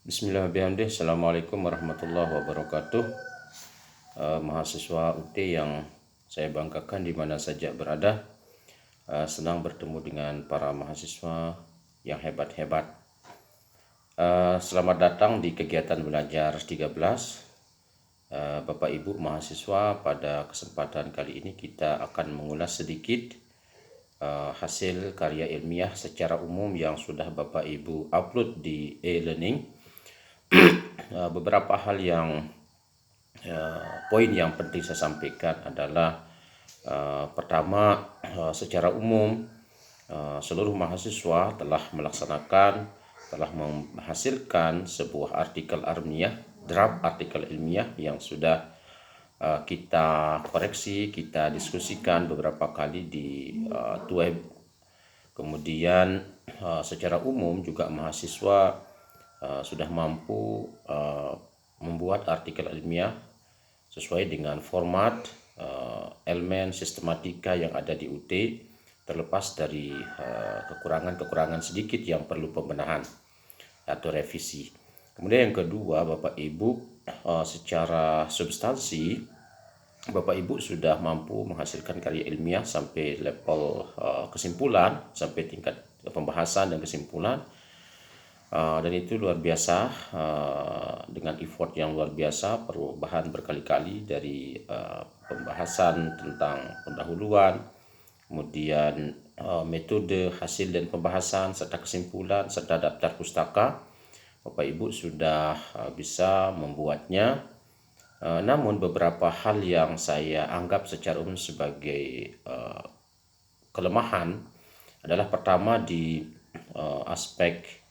Bismillahirrahmanirrahim. Assalamualaikum warahmatullahi wabarakatuh. Mahasiswa UT yang saya banggakan di mana saja berada, senang bertemu dengan para mahasiswa yang hebat-hebat. Selamat datang di kegiatan belajar 13. Bapak Ibu mahasiswa, pada kesempatan kali ini kita akan mengulas sedikit hasil karya ilmiah secara umum yang sudah Bapak Ibu upload di e-learning. Beberapa hal yang poin yang penting saya sampaikan adalah pertama, secara umum seluruh mahasiswa telah menghasilkan sebuah artikel ilmiah, draft artikel ilmiah yang sudah kita koreksi, kita diskusikan beberapa kali di web. Kemudian secara umum juga mahasiswa sudah mampu membuat artikel ilmiah sesuai dengan format, elemen, sistematika yang ada di UT, terlepas dari kekurangan-kekurangan sedikit yang perlu pembenahan atau revisi. Kemudian yang kedua, Bapak Ibu, secara substansi Bapak Ibu sudah mampu menghasilkan karya ilmiah sampai level kesimpulan, sampai tingkat pembahasan dan kesimpulan. Dan itu luar biasa, dengan effort yang luar biasa, perubahan berkali-kali dari pembahasan tentang pendahuluan, kemudian metode, hasil dan pembahasan, serta kesimpulan, serta daftar pustaka. Bapak Ibu sudah bisa membuatnya. Namun beberapa hal yang saya anggap secara umum sebagai kelemahan adalah pertama di aspek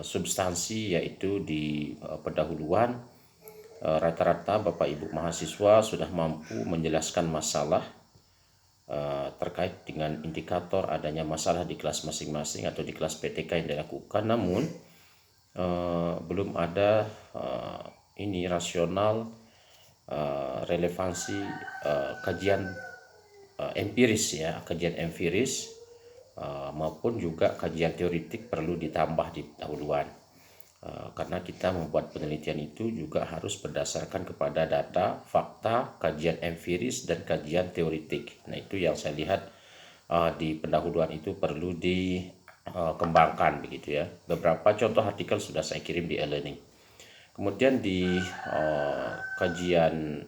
substansi, yaitu di pendahuluan. Rata-rata Bapak Ibu mahasiswa sudah mampu menjelaskan masalah terkait dengan indikator adanya masalah di kelas masing-masing atau di kelas PTK yang dilakukan, namun belum ada rasional relevansi kajian empiris, ya, kajian empiris maupun juga kajian teoritik perlu ditambah di pendahuluan, karena kita membuat penelitian itu juga harus berdasarkan kepada data, fakta, kajian empiris dan kajian teoritik. Nah, itu yang saya lihat di pendahuluan itu perlu dikembangkan begitu, ya. Beberapa contoh artikel sudah saya kirim di e-learning. Kemudian di kajian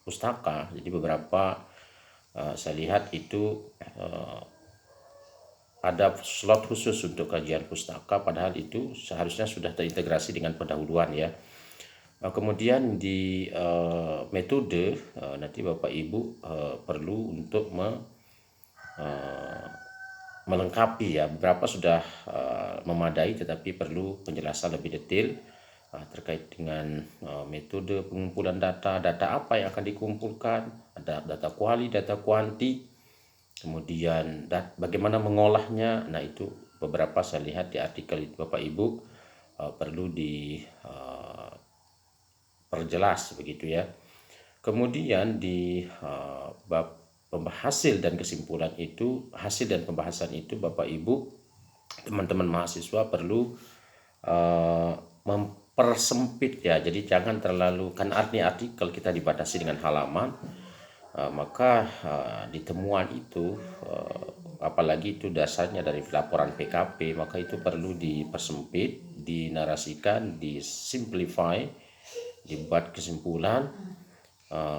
pustaka, jadi beberapa saya lihat itu ada slot khusus untuk kajian pustaka, padahal itu seharusnya sudah terintegrasi dengan pendahuluan, ya. Kemudian di metode, nanti Bapak Ibu perlu untuk melengkapi, ya. Beberapa sudah memadai, tetapi perlu penjelasan lebih detail terkait dengan metode pengumpulan data apa yang akan dikumpulkan, ada data kuali, data kuanti, kemudian bagaimana mengolahnya. Nah, itu beberapa saya lihat di artikel itu Bapak Ibu perlu diperjelas begitu, ya. Kemudian di bab hasil dan kesimpulan itu, hasil dan pembahasan itu Bapak Ibu teman-teman mahasiswa perlu mempersempit, ya. Jadi jangan terlalu, kan artikel kita dibatasi dengan halaman, maka di temuan itu, apalagi itu dasarnya dari laporan PKP, maka itu perlu dipersempit, dinarasikan, disimplify, dibuat kesimpulan,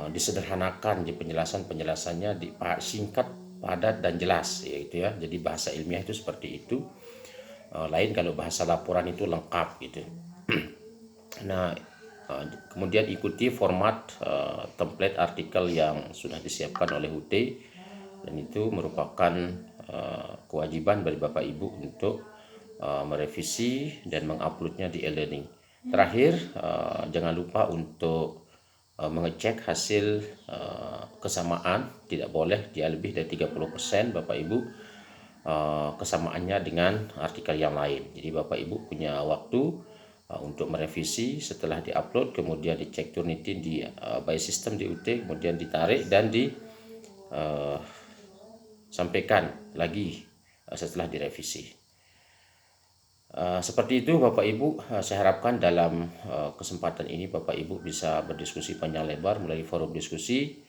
disederhanakan di penjelasannya, singkat, padat dan jelas, yaitu, ya. Jadi bahasa ilmiah itu seperti itu. Lain kalau bahasa laporan itu lengkap gitu. Nah, kemudian ikuti format template artikel yang sudah disiapkan oleh UT, dan itu merupakan kewajiban dari Bapak Ibu untuk merevisi dan menguploadnya di e-learning. Terakhir, jangan lupa untuk mengecek hasil kesamaan. Tidak boleh dia lebih dari 30% Bapak Ibu kesamaannya dengan artikel yang lain. Jadi Bapak Ibu punya waktu untuk merevisi setelah diupload, kemudian dicek Turnitin di by system di UT, kemudian ditarik dan disampaikan lagi setelah direvisi. Seperti itu Bapak Ibu, saya harapkan dalam kesempatan ini Bapak Ibu bisa berdiskusi panjang lebar melalui forum diskusi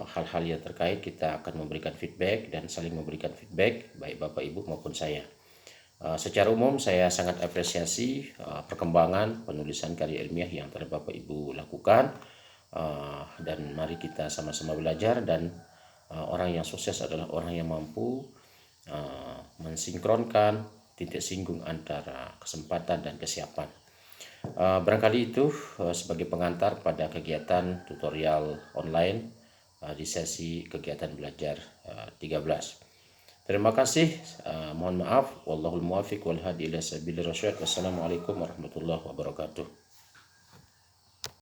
hal-hal yang terkait. Kita akan memberikan feedback dan saling memberikan feedback baik Bapak Ibu maupun saya. Secara umum saya sangat apresiasi perkembangan penulisan karya ilmiah yang telah Bapak Ibu lakukan, dan mari kita sama-sama belajar. Dan orang yang sukses adalah orang yang mampu mensinkronkan titik singgung antara kesempatan dan kesiapan. Barangkali itu sebagai pengantar pada kegiatan tutorial online di sesi kegiatan belajar 13. Terima kasih. Mohon maaf. Wallahul muwaffiq wal hadi ila sabilir rasyad. Wassalamualaikum warahmatullahi wabarakatuh.